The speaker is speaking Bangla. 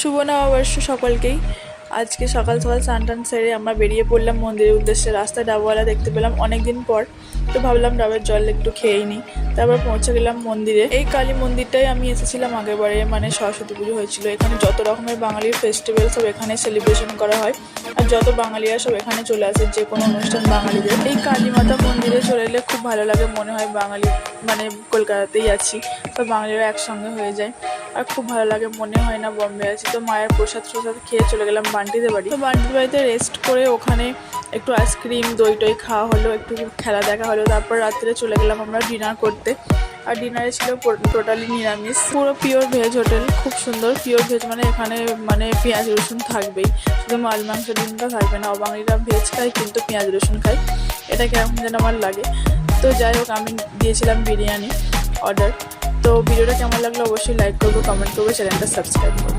শুভ নববর্ষ সকলকেই। আজকে সকাল সকাল স্নান টান সেরে আমরা বেরিয়ে পড়লাম মন্দিরের উদ্দেশ্যে। রাস্তায় ডাবওয়ালা দেখতে পেলাম অনেকদিন পর, তো ভাবলাম ডাবের জল একটু খেয়েই নিই। তারপর পৌঁছে গেলাম মন্দিরে। এই কালী মন্দিরটাই আমি এসেছিলাম আগেরবারে, মানে সরস্বতী পুজো হয়েছিল। এখানে যত রকমের বাঙালির ফেস্টিভ্যাল সব এখানে সেলিব্রেশন করা হয়, আর যত বাঙালিরা সব এখানে চলে আসে যে কোনো অনুষ্ঠান বাঙালিদের। এই কালী মাতা মন্দিরে চলে এলে খুব ভালো লাগে, মনে হয় বাঙালি মানে কলকাতাতেই আছি, সব বাঙালিরা একসঙ্গে হয়ে যায় আর খুব ভালো লাগে, মনে হয় না বম্বে আছি। তো মায়ের প্রসাদ খেয়ে চলে গেলাম বান্টিদের বাড়ি। তো বান্টির বাড়িতে রেস্ট করে ওখানে একটু আইসক্রিম দই টই খাওয়া হলো, একটু খেলা দেখা হলো। তারপর রাত্রে চলে গেলাম আমরা ডিনার করতে। আর ডিনারে ছিল টোটালি নিরামিষ, পুরো পিওর ভেজ হোটেল, খুব সুন্দর। পিওর ভেজ মানে এখানে মানে পেঁয়াজ রসুন থাকবেই, শুধু মাছ মাংস ডিমটা থাকবে না। অবাঙালিরা ভেজ খায় কিন্তু পেঁয়াজ রসুন খায়, এটা কেমন যেন আমার লাগে। তো যাই হোক, আমি দিয়েছিলাম বিরিয়ানি অর্ডার। তো ভিডিওটা কেমন লাগলো অবশ্যই লাইক করবো, কমেন্ট করবো, চ্যানেলটা সাবস্ক্রাইব করবো।